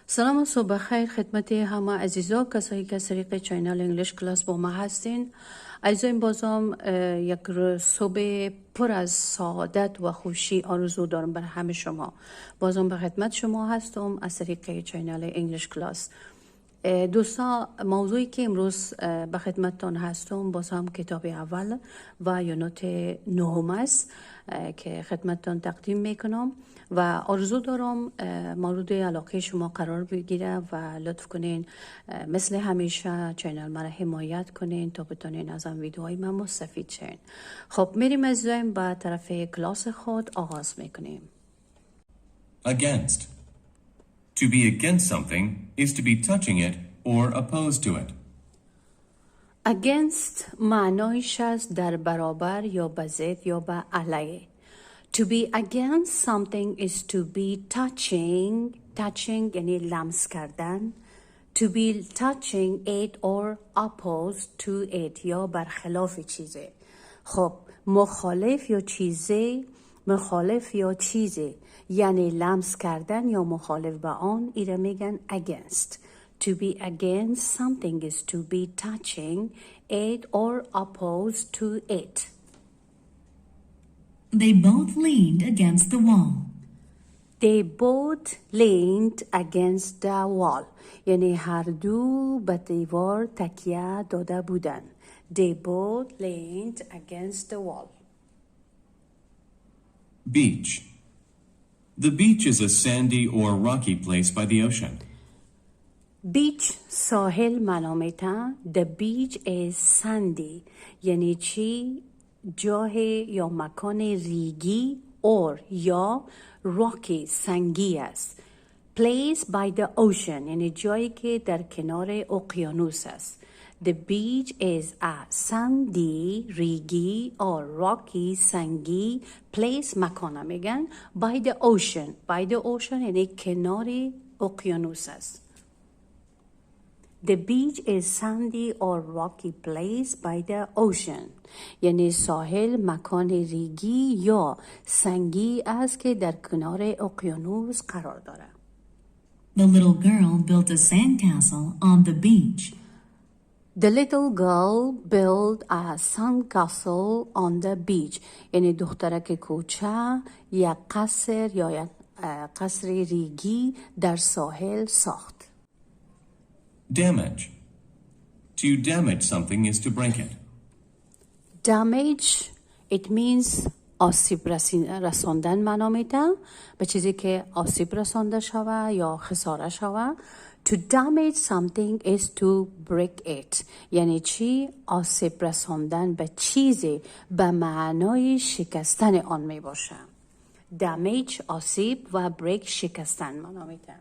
سلام و صبح خیر خدمت همه عزیزا کسایی که از طریق چینل انگلیش کلاس با ما هستین. عزیزا این بازم یک صبح پر از سعادت و خوشی آرزو دارم بر همه شما. بازم به خدمت شما هستم از طریق چینل انگلیش کلاس. دوستا موضوعی که امروز به خدمتتان هستم باز هم کتاب اول و یونت نهم است که خدمتتان تقدیم میکنم و آرزو دارم مورد علاقه شما قرار بگیره و لطف کنین مثل همیشه چینل مرا حمایت کنین تا بتونین از این ویدیوهای من مستفید شین. خب میریم از به طرف کلاس خود آغاز میکنیم. Against. To be against something is to be touching it or opposed to it. Against معنایش است در برابر یا به ضد یا به علیه. To be against something is to be touching یعنی لمس کردن. To be touching it or opposed to it یا برخلاف چیزه. خب مخالف یا چیزه یعنی لمس کردن یا مخالف به آن ایره میگن against. To be against something is to be touching it or opposed to it. They both leaned against the wall. They both leaned against the wall. یعنی هر دو به دیوار تکیه داده بودن. They both leaned against the wall. Beach. The beach is a sandy or rocky place by the ocean. Beach ساحل منامیتا. The beach is sandy یعنی چی؟ جاه یا مکان ریگی اور یا rocky سنگی است. Place by the ocean یعنی جایی که در کنار اقیانوس است. The beach is a sandy ریگی or rocky سنگی place مکان میگن by the ocean یعنی کنار اقیانوس است. The beach is sandy or rocky place by the ocean. یعنی ساحل مکان ریگی یا سنگی است که در کنار اقیانوس قرار دارد. The little girl built a sandcastle on the beach. The little girl built a sandcastle on the beach. یعنی دخترک کوچه یک قصر یا یک قصر ریگی در ساحل ساخت. Damage. To damage something is to break it. Damage, it means آسیب رساندن معنا میده به چیزی که آسیب رسانده شوه یا خساره شوه. To damage something is to break it. یعنی چی؟ آسیب رساندن به چیزی به معنای شکستن آن می باشه. Damage آسیب و break شکستن معنا میده.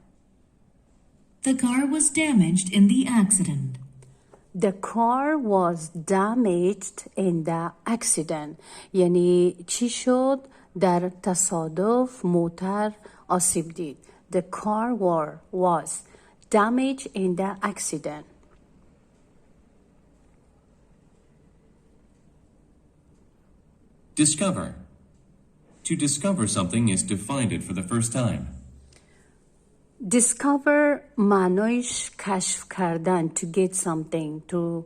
The car was damaged in the accident. The car was damaged in the accident. یعنی چی شد؟ در تصادف موتر آسیب دید. The car was damaged in the accident. Discover. To discover something is to find it for the first time. Discover معنایش کشف کردن. To get something, to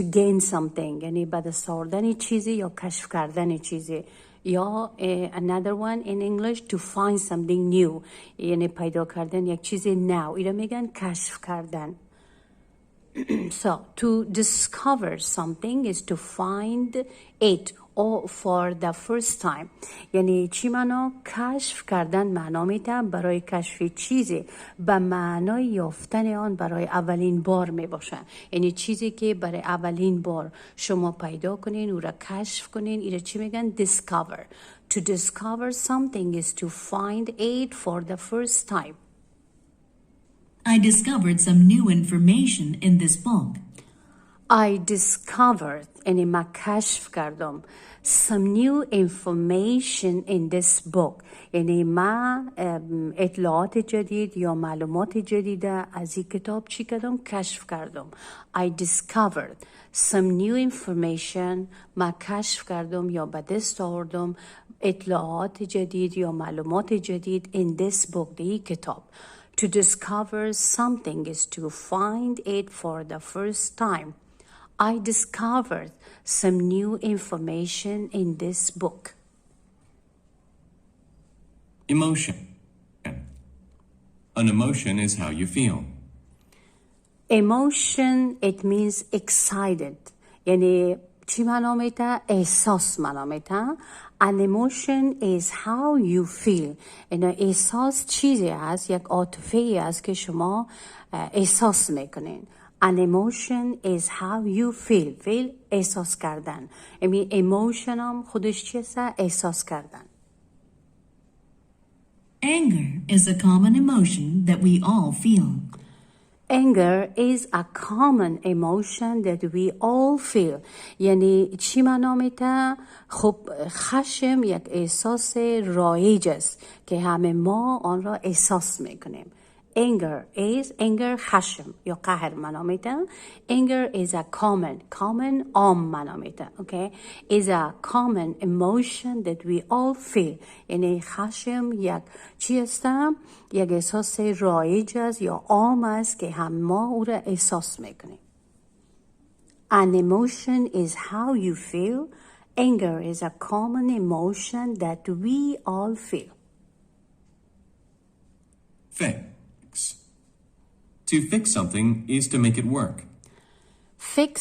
gain something یعنی به دست آوردن چیزی یا کشف کردن چیزی. یا another one in English to find something new یعنی پیدا کردن یک چیز نو. اینا میگن کشف کردن. So to discover something is to find it or for the first time. یعنی چی معنا؟ کشف کردن معنا میده برای کشف چیزی به معنای یافتن آن برای اولین بار می باشه. یعنی چیزی که برای اولین بار شما پیدا کنین او را کشف کنین ایره چی میگن؟ discover. To discover something is to find it for the first time. I discovered some new information in this book. I discovered یعنی من کشف کردم some new information in this book یعنی من اطلاعات جدید یا معلومات جدید از این کتاب چی کردم؟ کشف کردم. I discovered some new information من کشف کردم یا به دست آوردم اطلاعات جدید یا معلومات جدید in this book دی کتاب. To discover something is to find it for the first time. I discovered some new information in this book. Emotion. An emotion is how you feel. Emotion, it means excited. یعنی چی معنا میده؟ احساس معنا میده. An emotion is how you feel. یعنی احساس چیزی هست، یک عاطفه است که شما احساس میکنین. An emotion is how you feel. feel احساس کردن. یعنی emotion هم خودش چیه؟ احساس کردن. Anger is a common emotion that we all feel. Anger is a common emotion that we all feel. یعنی چی معنا میده؟ خب خشم یک احساس رایج است که همه ما آن را احساس میکنیم. Anger خشم یا قهر معنا میده. Anger is a common عام معنا میده. Okay? Is a common emotion that we all feel. یعنی خشم یک چی است؟ یک احساس رایج است یا عام است که هم ما او را احساس میکنیم. An emotion is how you feel. Anger is a common emotion that we all feel. Fix. To fix something is to make it work. Fix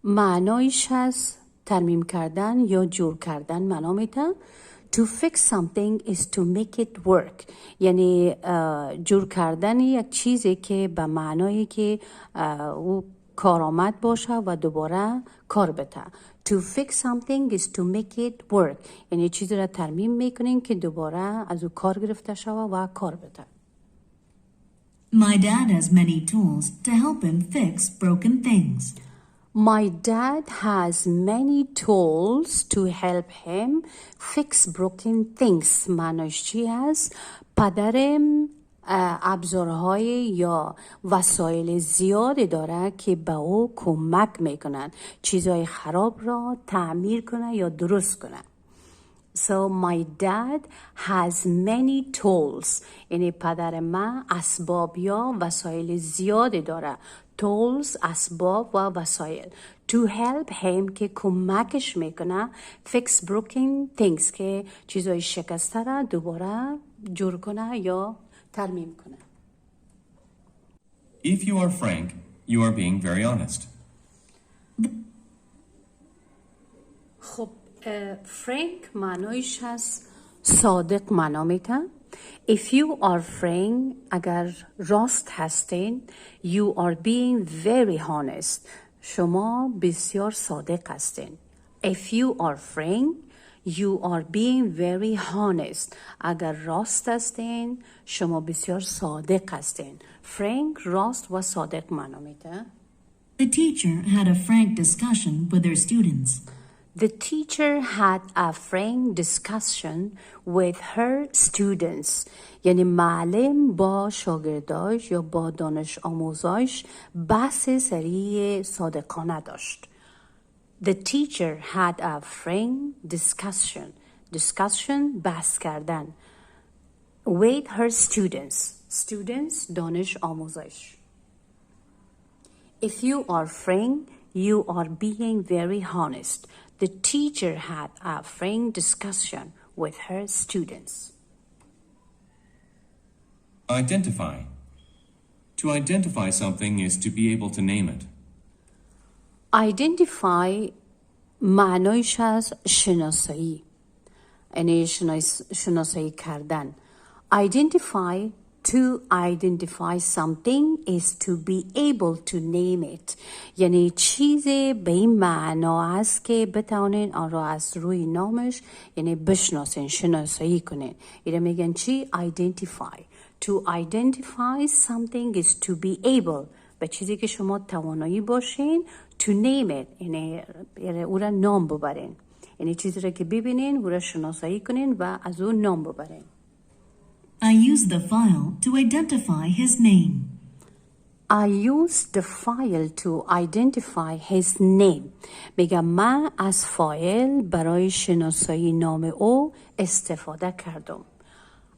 معنایش هست ترمیم کردن یا جور کردن معنا میده. To fix something is to make it work. یعنی جور کردن یک چیزی که به معنایی که او کارآمد باشه و دوباره کار بده. To fix something is to make it work. یعنی چیزی را ترمیم میکنین که دوباره از او کار گرفته شوه و کار بده. My dad has many tools to help him fix broken things. My dad has many tools to help him fix broken things. معنیش چی هست؟ پدرم ابزارهای یا وسایل زیادی داره که به او کمک میکنن چیزهای خراب را تعمیر کنه یا درست کنه. So my dad has many tools. یعنی پدر من اسباب یا وسایل زیادی داره. Tools اسباب و وسایل. To help him که کمکش میکنه fix broken things که چیزهای شکسته را دوباره جور کنه یا ترمیم کنه. If you are frank, you are being very honest. خب فرانک معنایش هست صادق معنا میده. If you are frank اگر راست هستین you are being very honest شما بسیار صادق هستین. If you are frank you are being very honest اگر راست هستین شما بسیار صادق هستین. فرانک راست و صادق معنا میده. The teacher had a frank discussion with her students. The teacher had a frank discussion with her students. یعنی معلم با شاگرداش یا با دانش آموزاش بحث سری صادقانه داشت. The teacher had a frank discussion. Discussion بحث کردن. With her students. Students دانش آموزش. If you are frank, you are being very honest. The teacher had a frank discussion with her students. Identify. To identify something is to be able to name it. Identify معنایش از شناسایی. یعنی شناسایی کردن. Identify To identify something is to be able to name it. یعنی چیزی به این معنا است که بتوانین آن را از روی نامش یعنی بشناسین شناسایی کنین. اینو میگن چی؟ Identify. To identify something is to be able. به چیزی که شما توانایی باشین to name it. یعنی او را نام ببرین. یعنی چیزی را که ببینین او را شناسایی کنین و از او نام ببرین. I used the file to identify his name. I used the file to identify his name. میگم من از فایل برای شناسایی نام او استفاده کردم.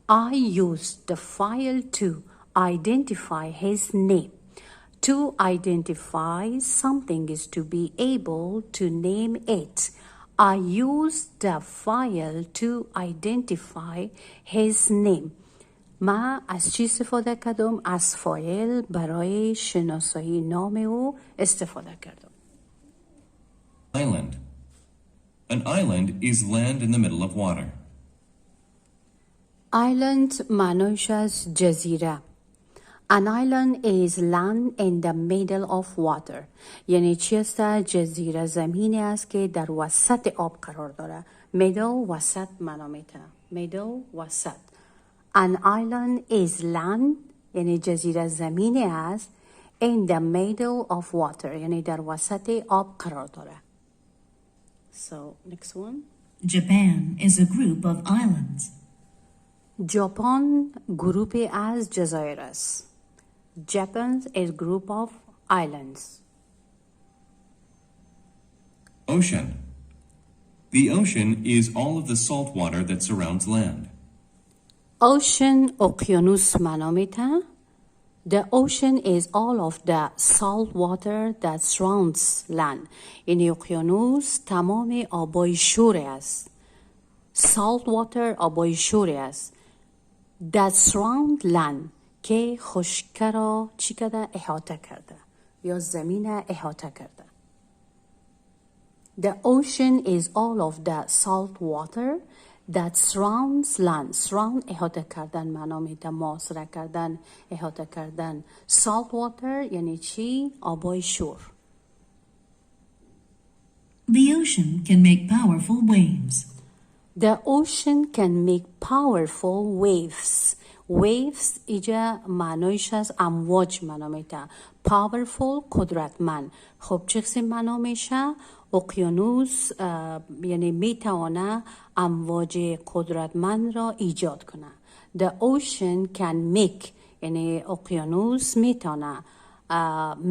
I used the file to identify his name. To identify something is to be able to name it. I used the file to identify his name. من از چی استفاده کردم؟ از فایل برای شناسایی نام او استفاده کردم. Island. An island is land in the middle of water. Island معنیش از جزیره. An island is land in the middle of water. یعنی چی است؟ جزیره زمینی است که در وسط آب قرار داره. middle وسط معنا میده. middle وسط. An island is land یعنی جزیره زمینی است in the middle of water یعنی در وسط آب قرار داره. So next one. Japan is a group of islands. ژاپن گروپی از جزایر است. Japan is a group of islands. Ocean. The ocean is all of the salt water that surrounds land. Ocean اقیانوس معنا میده. The ocean is all of the salt water that surrounds land. یعنی اقیانوس تمام آبای شور است. Salt water آبای شور است. That surround land که خشکه را چی کرده؟ احاطه کرده یا زمین احاطه کرده. The ocean is all of the salt water that surrounds land. Surround احاطه کردن معنا میده. محاصره کردن، احاطه کردن. Salt water یعنی چی؟ آبای شور. The ocean can make powerful waves. The ocean can make powerful waves. Waves اینجا معنایش از امواج معنا میده. Powerful قدرتمند. خب چه قسم معنا میشه؟ اقیانوس یعنی میتونه امواج قدرتمند را ایجاد کنه. The ocean can make یعنی اقیانوس میتونه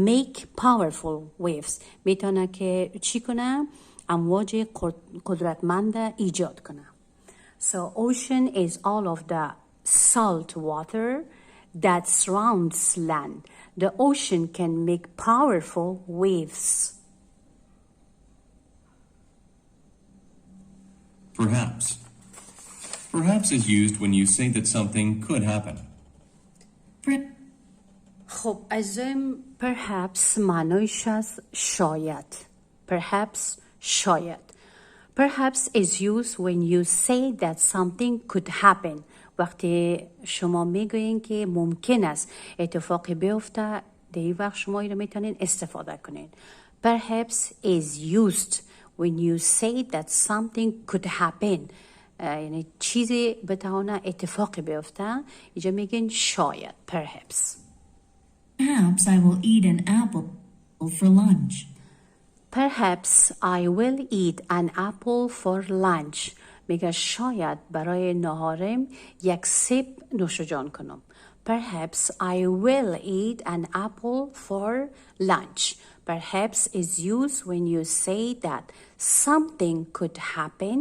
make powerful waves میتونه که چی کنه؟ امواج قدرتمند ایجاد کنه. So ocean is all of the salt water that surrounds land. The ocean can make powerful waves. Perhaps. Perhaps is used when you say that something could happen. خب ازم perhaps معنیش از شاید. Perhaps شاید. Perhaps is used when you say that something could happen. وقتی شما میگوین که ممکن است اتفاقی بیفته، در این وقت شما این رو میتونین استفاده کنین. Perhaps is used when you say that something could happen. یعنی چیزی بتونه اتفاقی بیفته، اینجا میگین شاید. Perhaps. Perhaps I will eat an apple for lunch. Perhaps I will eat an apple for lunch. میگه شاید برای نهارم یک سیب نوش جان کنم. Perhaps I will eat an apple for lunch. Perhaps is used when you say that something could happen.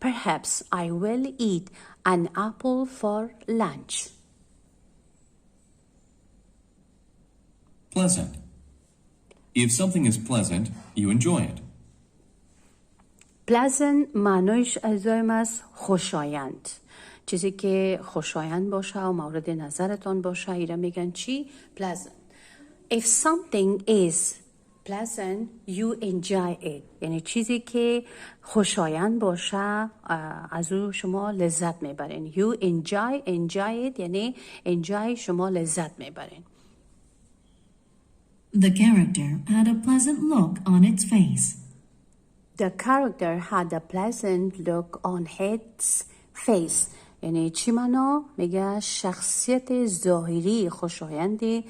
Perhaps I will eat an apple for lunch. Pleasant. If something is pleasant, you enjoy it. Pleasant معنیش ازایم از خوشایند. چیزی که خوشایند باشه و مورد نظرتان باشه ایره میگن چی؟ Pleasant. If something is pleasant, you enjoy it. یعنی چیزی که خوشایند باشه از او شما لذت میبرین. You enjoy it یعنی enjoy شما لذت میبرین. The character had a pleasant look on its face. The character had a pleasant look on its face. یعنی چی معنا؟ میگه شخصیت ظاهری خوشایندی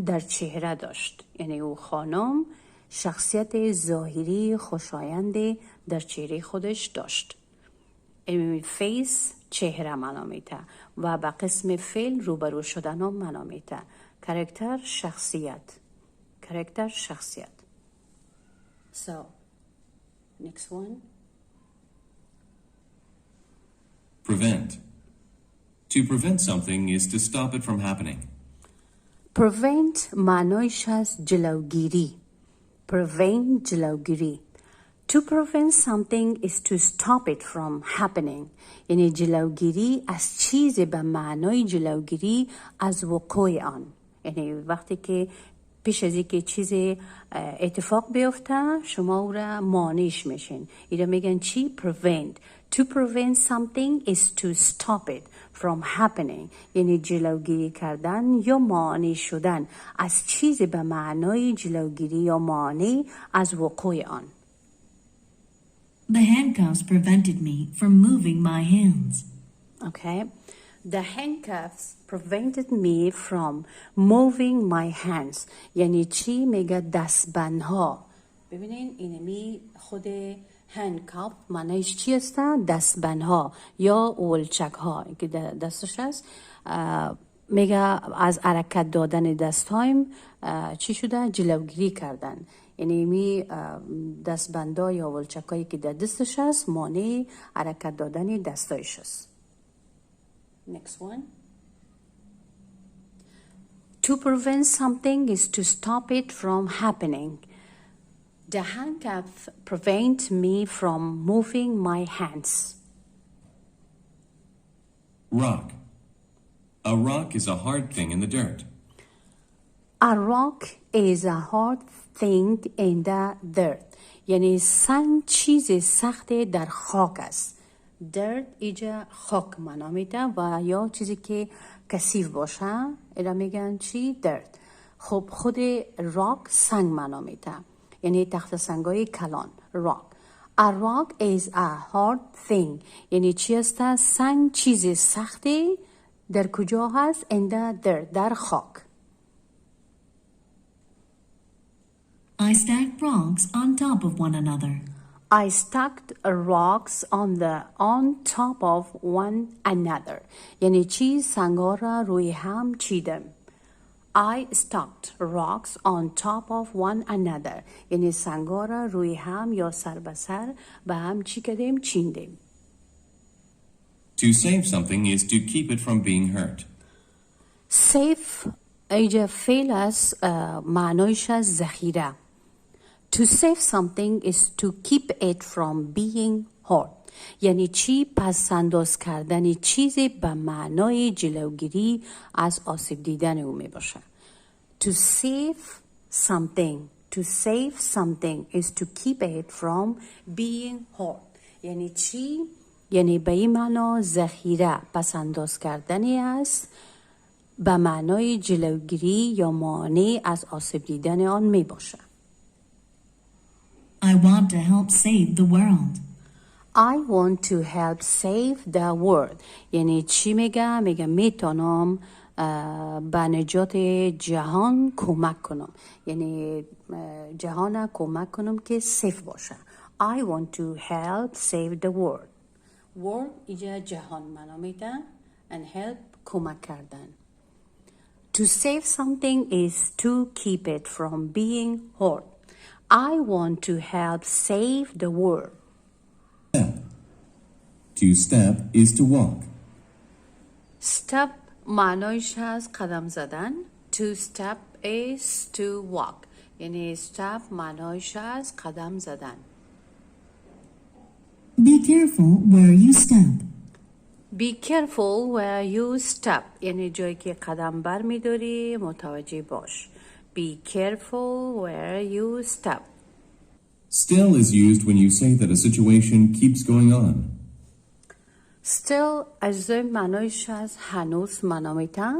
در چهره داشت. یعنی او خانم شخصیت ظاهری خوشایندی در چهره خودش داشت. فیس چهره معنا میده و به قسم فعل روبرو شدن هم معنا میده. کرکتر شخصیت. کرکتر شخصیت. So next one. Prevent. To prevent something is to stop it from happening. prevent معنایش از جلوگیری. prevent جلوگیری. To prevent something is to stop it from happening. یعنی جلوگیری از چیزی به معنای جلوگیری از وقوع آن. یعنی وقتی که پیش از اینکه چیزی اتفاق بیفته شما او را مانعش میشین. اینا میگن چی؟ prevent. To prevent something is to stop it from happening. یعنی جلوگیری کردن یا مانع شدن از چیزی به معنای جلوگیری یا مانع از وقوع آن. The handcuffs prevented me from moving my hands. Okay. The handcuffs prevented me from moving my hands. یعنی چی؟ میگه دستبندها. ببینین اینمی خود handcuff معنیش چی است؟ دستبندها یا ولچک ها که دستش هست. میگه از حرکت دادن دستهایم چی شده؟ جلوگیری کردن. یعنی می دستبندا یا ولچکایی که در دستش هست مانع حرکت دادن دستایش هست. Next one. To prevent something is to stop it from happening. The handcuff prevent me from moving my hands. Rock. A rock is a hard thing in the dirt. A rock is a hard thing in the dirt. یعنی سنگ چیز سخت در خاک است. dirt ایجا خاک معنا میده و یا چیزی که کثیف باشه اینا میگن چی؟ dirt. خب خود راک سنگ معنا میده یعنی تخت سنگای کلان. rock. A rock is a hard thing. یعنی چی است؟ سنگ چیز سختی در کجا هست؟ in the dirt. در خاک. I stacked rocks on top of one another. I stacked rocks on top of one another. یعنی چی؟ سنگا را روی هم چیدم. I stacked rocks on top of one another. یعنی سنگا را روی هم یا سر به سر به هم چی کردیم؟ چیندیم. To save something is to keep it from being hurt. Save ایجا فعل است معنایش از ذخیره. To save something is to keep it from being hurt. یعنی چی؟ پس انداز کردن چیزی به معنای جلوگیری از آسیب دیدن او می باشه. To save something. To save something is to keep it from being hurt. یعنی چی؟ یعنی به این معنا ذخیره پس انداز کردنی است به معنای جلوگیری یا مانع از آسیب دیدن آن می باشه. I want to help save the world. I want to help save the world. یعنی چی میگه؟ میگه میتونم به نجات جهان کمک کنم. یعنی جهان کمک کنم که سیف باشه. I want to help save the world. world اینجا جهان معنا میده and help کمک کردن. To save something is to keep it from being hurt. I want to help save the world. Step. To step is to walk. Step معنایش هست قدم زدن. To step is to walk. یعنی step معنایش هست قدم زدن. Be careful where you step. Be careful where you step. یعنی جایی که قدم بر می‌داری متوجه باش. Be careful where you step. Still is used when you say that a situation keeps going on. Still اجزای معنایش از هنوز معنا میده.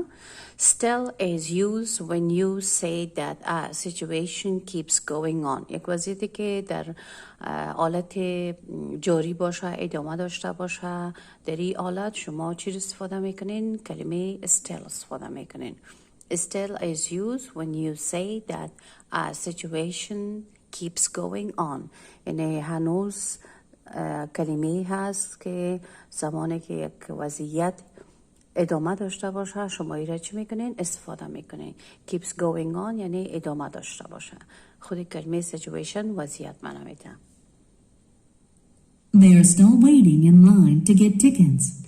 Still is used when you say that a situation keeps going on. یک وضعیتی که در حالت جاری باشه ادامه داشته باشه در این حالت شما چی استفاده میکنین؟ کلمه still استفاده میکنین. Still is used when you say that a situation keeps going on. یعنی هنوز کلمه هست که زمانی که یک وضعیت ادامه داشته باشه شما ایره چی میکنین؟ استفاده میکنین. keeps going on یعنی ادامه داشته باشه. خود کلمه situation وضعیت معنا میده. They are still waiting in line to get tickets.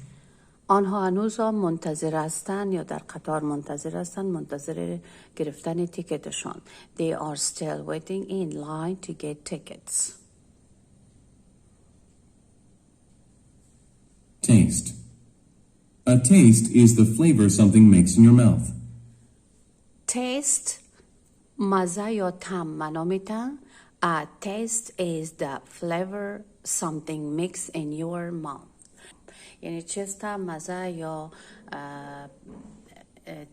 آنها هنوز منتظر هستند یا در قطار منتظر هستند، منتظر گرفتن تیکتشان. They are still waiting in line to get tickets. Taste. A taste is the flavor something makes in your mouth. Taste مزه یا طعم معنا میده. A taste is the flavor something makes in your mouth. یعنی چیست مزه یا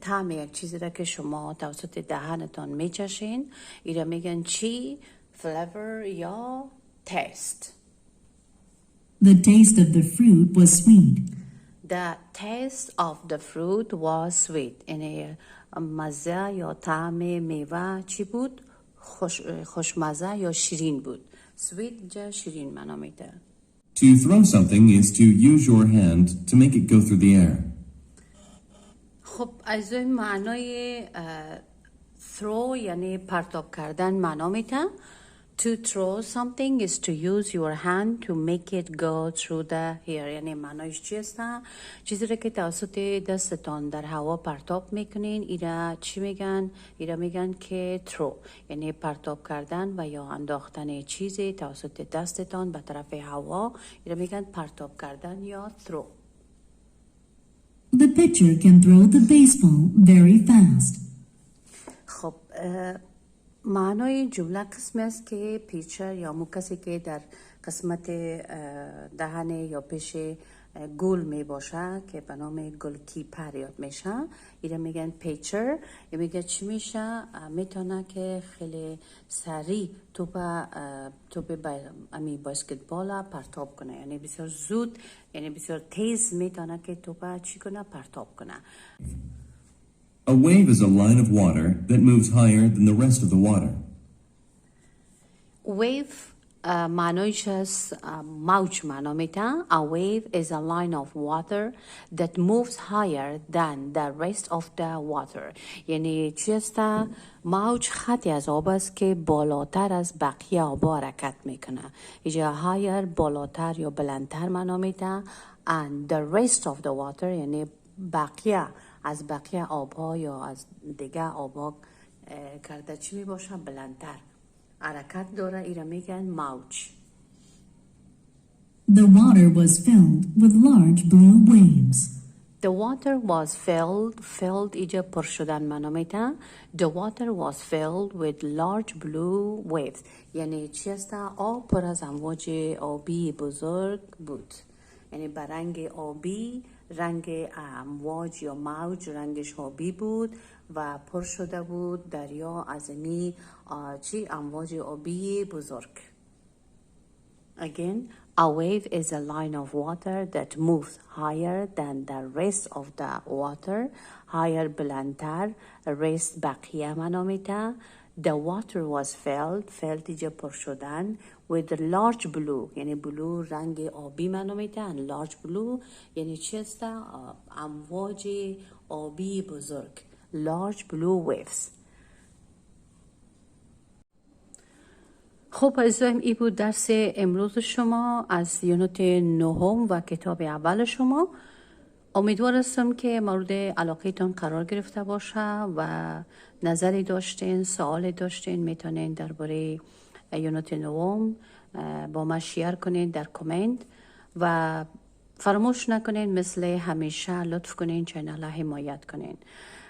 طعم یک چیزی را که شما توسط دهانتان میچشین، ایره میگن چی؟ flavor یا taste. The taste of the fruit was sweet. The taste of the fruit was sweet. یعنی مزه یا طعم میوه چی بود؟ خوشمزه یا شیرین بود. sweet جا شیرین معنا میده. To throw something is to use your hand to make it go through the air. خب از این معنای throw یعنی پرتاب کردن معنا میده. To throw something is to use your hand to make it go through the air. یعنی معنایش چیست؟ چیزی را که توسط دستتان در هوا پرتاب میکنین، ایره چی میگن؟ ایره میگن که throw یعنی پرتاب کردن و یا انداختن چیزی توسط دستتان به طرف هوا، ایره میگن پرتاب کردن یا throw. The pitcher can throw the baseball very fast. خب معنای جمله قسمی است که پیچر یا مو کسی که در قسمت دهن یا پیش گل می باشه که به نام گل کیپر یاد میشه، ایره میگن پیچر. یه میگه چی میشه؟ میتونه که خیلی سریع توپ امی باسکتبال پرتاب کنه، یعنی بسیار زود، یعنی بسیار تیز میتونه که توپ چی کنه؟ پرتاب کنه. A wave is a line of water that moves higher than the rest of the water. Wave معنایش از موج معنا میده. A wave is a line of water that moves higher than the rest of the water. یعنی چیست؟ موج خطی از آب است که بالاتر از بقیه آبا حرکت میکنه. اینجا higher بالاتر یا بلندتر معنا میده. And the rest of the water یعنی بقیه از بقیه آبها یا از دیگه آبها کرده چی می باشه؟ بلندتر حرکت داره، ایره میگن موج. The water was filled with large blue waves. The water was filled اینجا پر شدن معنا میده. The water was filled with large blue waves. یعنی چی است؟ آب پر از امواج آبی بزرگ بود. یعنی به رنگ آبی، رنگ امواج یا موج رنگش آبی بود و پر شده بود دریا از می امواج آبی بزرگ. Again, a wave is a line of water that moves higher than the rest of the water. Higher بلندتر، rest بقیه معنا میده. The water was filled اینجا پر شدن with large blue یعنی بلو رنگ آبی معنا میده. large blue یعنی چیست؟ امواج آبی بزرگ. large blue waves. خب عزیزان، این بود درس امروز شما از یونت 9 و کتاب اول شما. امیدوار هستم که مورد علاقهتان قرار گرفته باشه و نظری داشتین، سوالی داشتین، میتونین درباره یونت 9 با ما شیر کنین در کامنت و فراموش نکنین مثل همیشه لطف کنین چینل را حمایت کنین.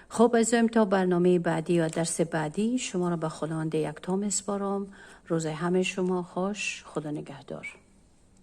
خب عزیزان، تا برنامه بعدی و درس بعدی شما را به خداوند یکتا میسپارم. روز همه شما خوش. خدا نگهدار.